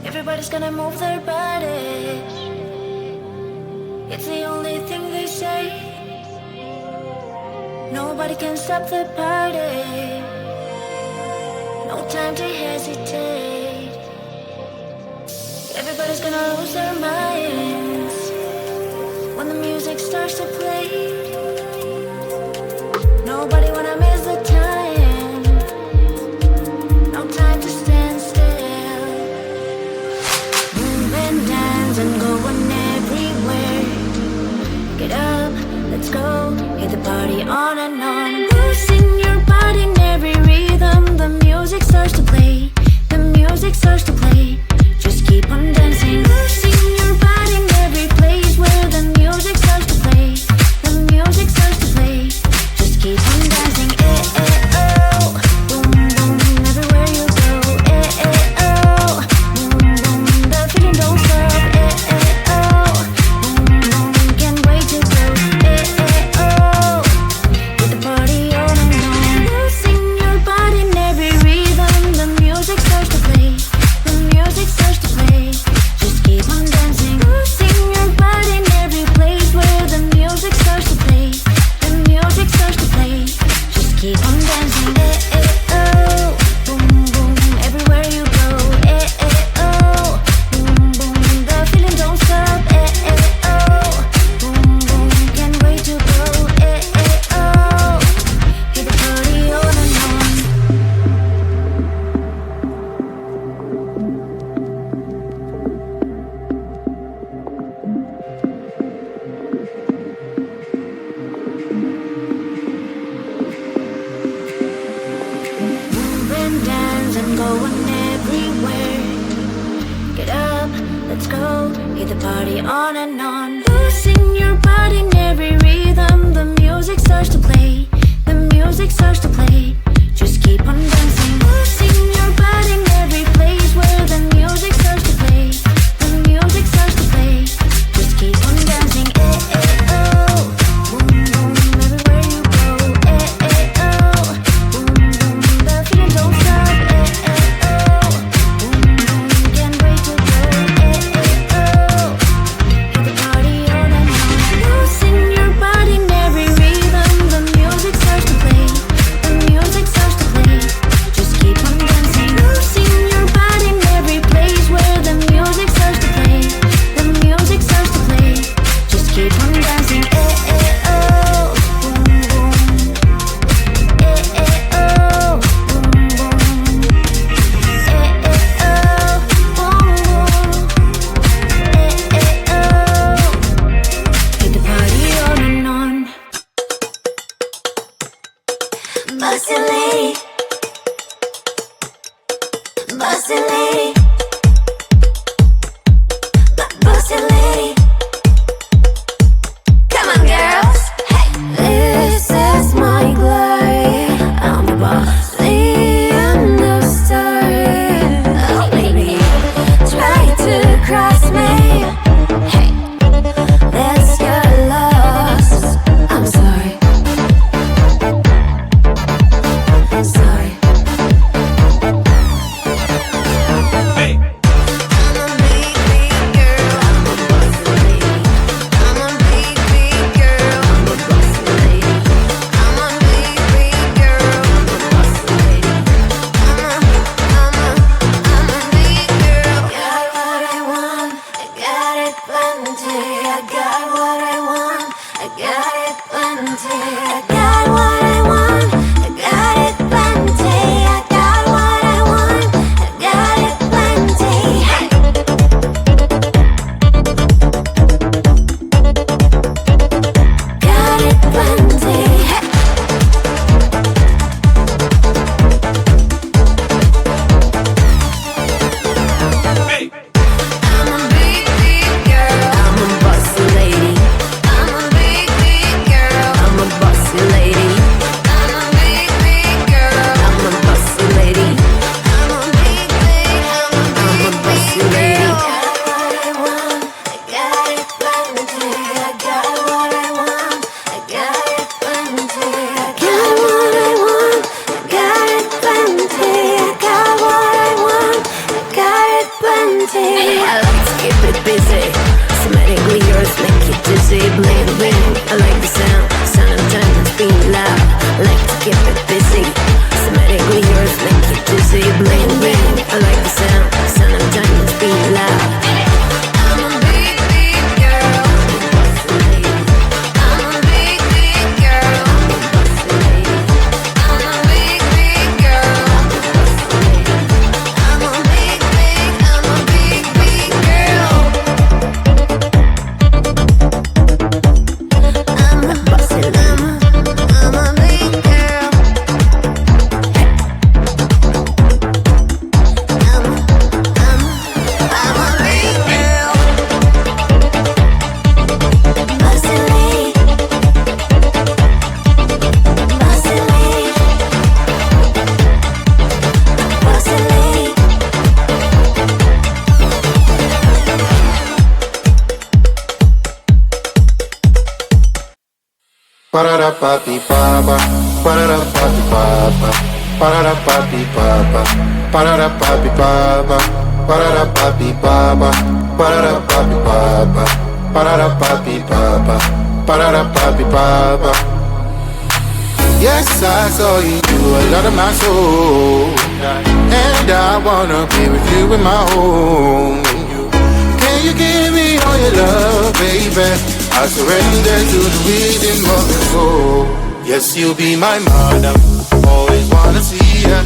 Everybody's gonna move their body. It's the only thing they say. Nobody can stop the party. No time to hesitate. Everybody's gonna lose their minds when the music starts to play. Nobody wanna miss the time. No time to stand still. Move and dance and going everywhere. Get up, let's go, hit the party on and on. Losing your body in every rhythm. The music starts to play. The music starts to play. Just keep on dancing. Losing your body in every place where the music starts to play. The music starts to play. Just keep on dancing. Eh, eh, oh. Boom, boom, everywhere you go. Eh, eh, oh. Boom, boom, the feeling don't stop. Eh, eh, oh. Boom, boom, can't wait to go. Eh, eh, oh. With the party on and on. Losing your body in every rhythm. The music starts to play. The music starts to play. Just keep on dancing. Losing your body in every place where the music starts to play. The music starts to play. Just keep on dancing. Eh, eh, oh. Boom, boom, everywhere you go. Eh, eh, oh. Boom, boom, the feeling don't stop. Eh, eh, oh. Boom, boom, can't wait to go. Eh, eh, oh. Keep the party on and on. Move and dance and going everywhere. Get up, let's go, hit the party on and on. Losing your body in every rhythm. The music starts to play. The music starts to play. Just keep on dancing. Losing your body in every place where the music starts to play. The music starts to play. Just keep on dancing. Eh, eh, oh. Boom, boom, everywhere you go. Eh, eh, oh. Boom, boom, the feeling don't stop. Eh, eh, oh. Boom, boom, can't wait to go. Eh, eh, oh. Hit the party on and on. Losing your body in every rhythm. The music starts to play. The music starts to play. I like to keep it busy. Somatically yours make you dizzy. Bling bling, I like the sound. Sound of diamonds being loud. I like to keep it busy. Somatically yours make you dizzy. Bling bling, I like the sound. Sound of diamonds being loud. I'm a big, big girl. I'm a big, big girl. I'm a big, big girl. I'm a big, big girl. I'm a bossy lady. I'm a big girl. I'm a big girl. Bossy lady. Bossy lady. Bossy lady. Parara papi papa, parara papi papa, parara papi papa, parara papi papa, parara papi papa, parara papi papa, parara papi papa, parara papi papa. Yes, I saw you do a lot of my soul, and I wanna be with you in my home. Can you give me all your love, baby? I surrender to the rhythm of your soul. Yes, you'll be my madam. Always wanna see ya,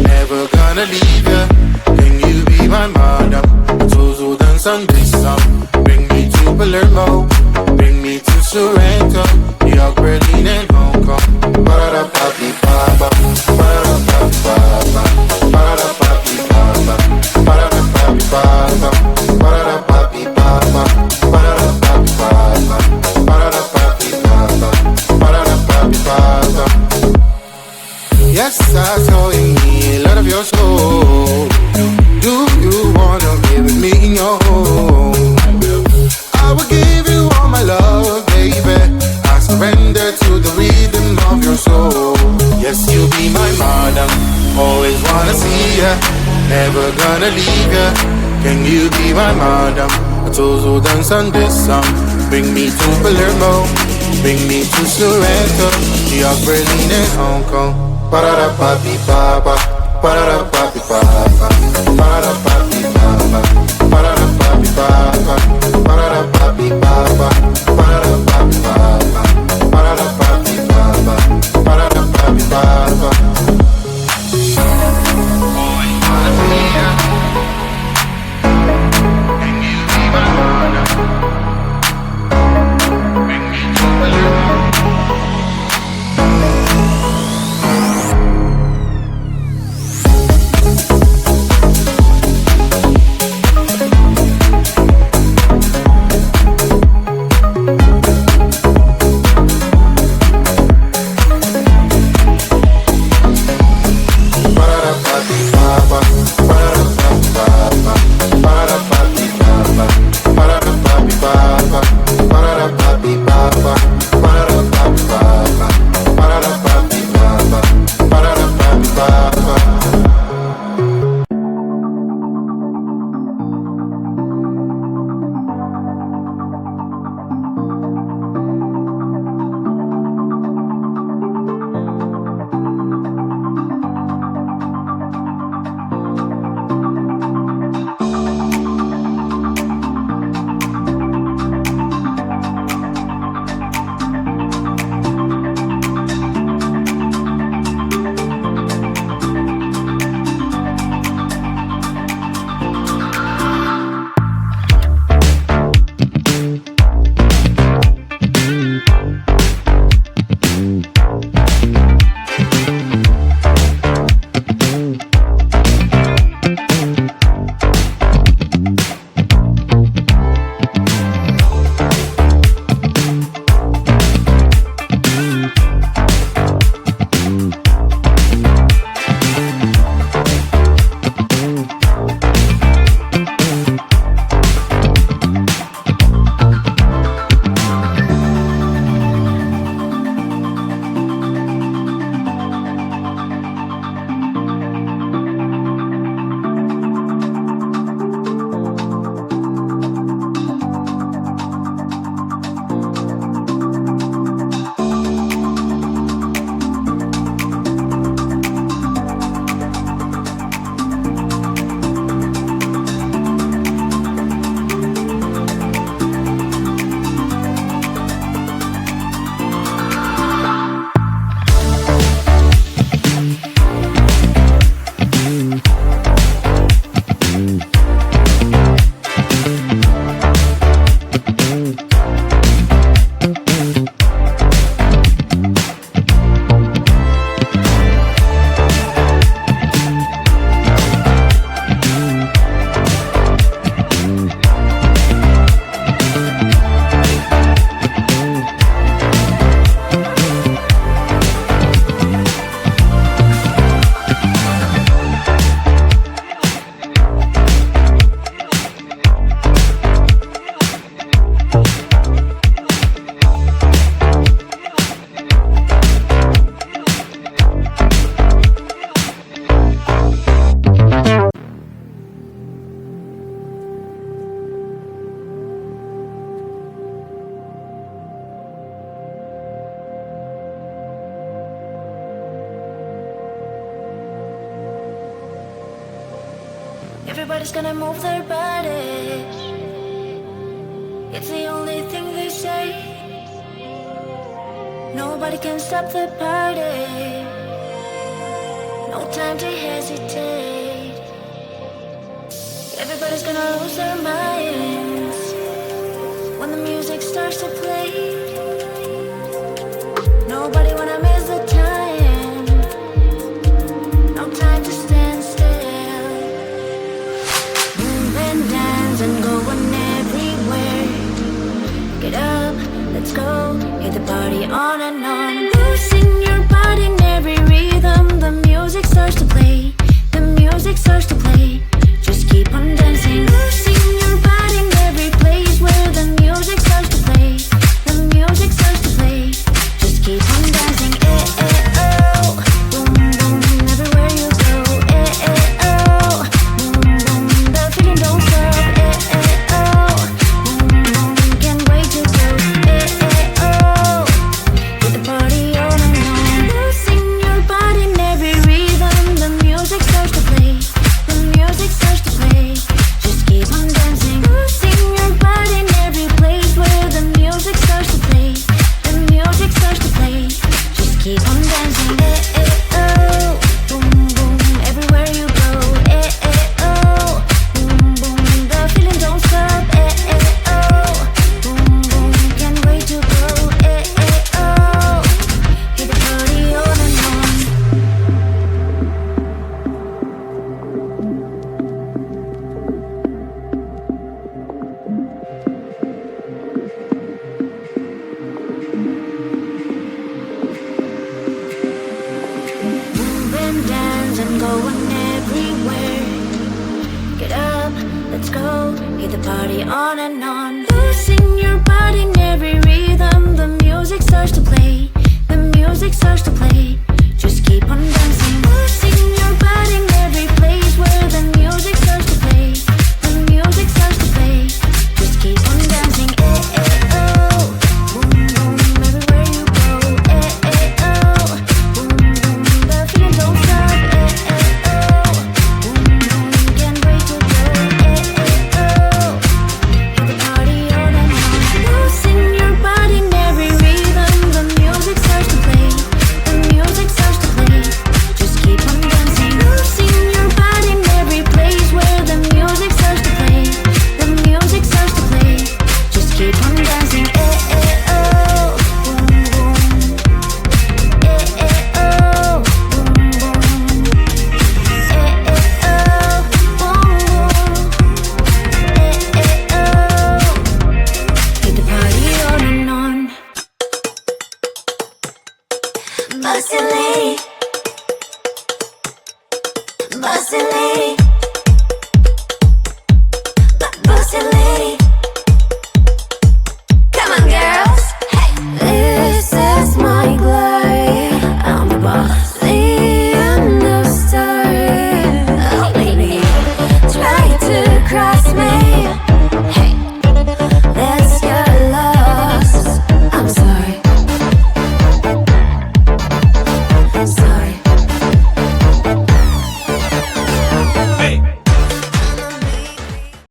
never gonna leave ya. Can you be my madam? Tuzo dansan bisam. Bring me to Palermo, bring me to Sorrento, New York, Berlin, and Hong Kong. Parara papi papa, parara papi papa, parara papi papa, parara papi papa, parara papi papa, parara papi papa, parara papi papa, parara papi papa. Yes, I saw in me a lot of your soul. Do you wanna be with me in your home? I will give you all my love, baby. I surrender to the rhythm of your soul. Yes, you'll be my madam. Always wanna see ya, never gonna leave ya. Can you be my madam? Tuzo dansan bisam. Bring me to Palermo, bring me to Sorrento, New York, Berlin, and Hong Kong. Parara papi papa, parara papi papa, parara papi papa, parara papi papa, parara papi papa, parara papi papa, parara papi papa, parara papi papa. Always wanna see ya. Can you be my madam? Bring me to Palermo. Everybody's gonna move their bodies. It's the only thing they say. Nobody can stop the party. No time to hesitate. Everybody's gonna lose their minds when the music starts to play. Nobody wanna miss the time. No time to stand still. Move and dance and going everywhere. Get up, let's go, hit the party on and on. Losing your body in every rhythm. The music starts to play. The music starts to play. Just keep on dancing. Losing your body in every place where the music starts to play. The music starts to play. Just keep on dancing. Eh, eh, oh. Boom, boom, everywhere you go. Eh, eh, oh. Boom, boom, the feeling don't stop. Eh, eh, oh. Boom, boom, can't wait to go. Eh, eh, oh. Get the party on and on. Losing your body in every rhythm. The music starts to play. The music starts to play. Just keep on dancing. Losing your body in every place where the music starts to play. The music starts to play. Just keep on dancing. Eh, eh, oh. Boom, boom, everywhere you go. Eh, eh, oh. Boom, boom, the feeling don't stop. Eh, eh, oh. Boom, boom, can't wait to go. Eh, eh, oh. Hit the party on and on. Move and dance and going everywhere. Get up, let's go, hit the party on and on. Losing your body in every rhythm. The music starts to play. The music starts to play. Just keep on dancing. Losing your body in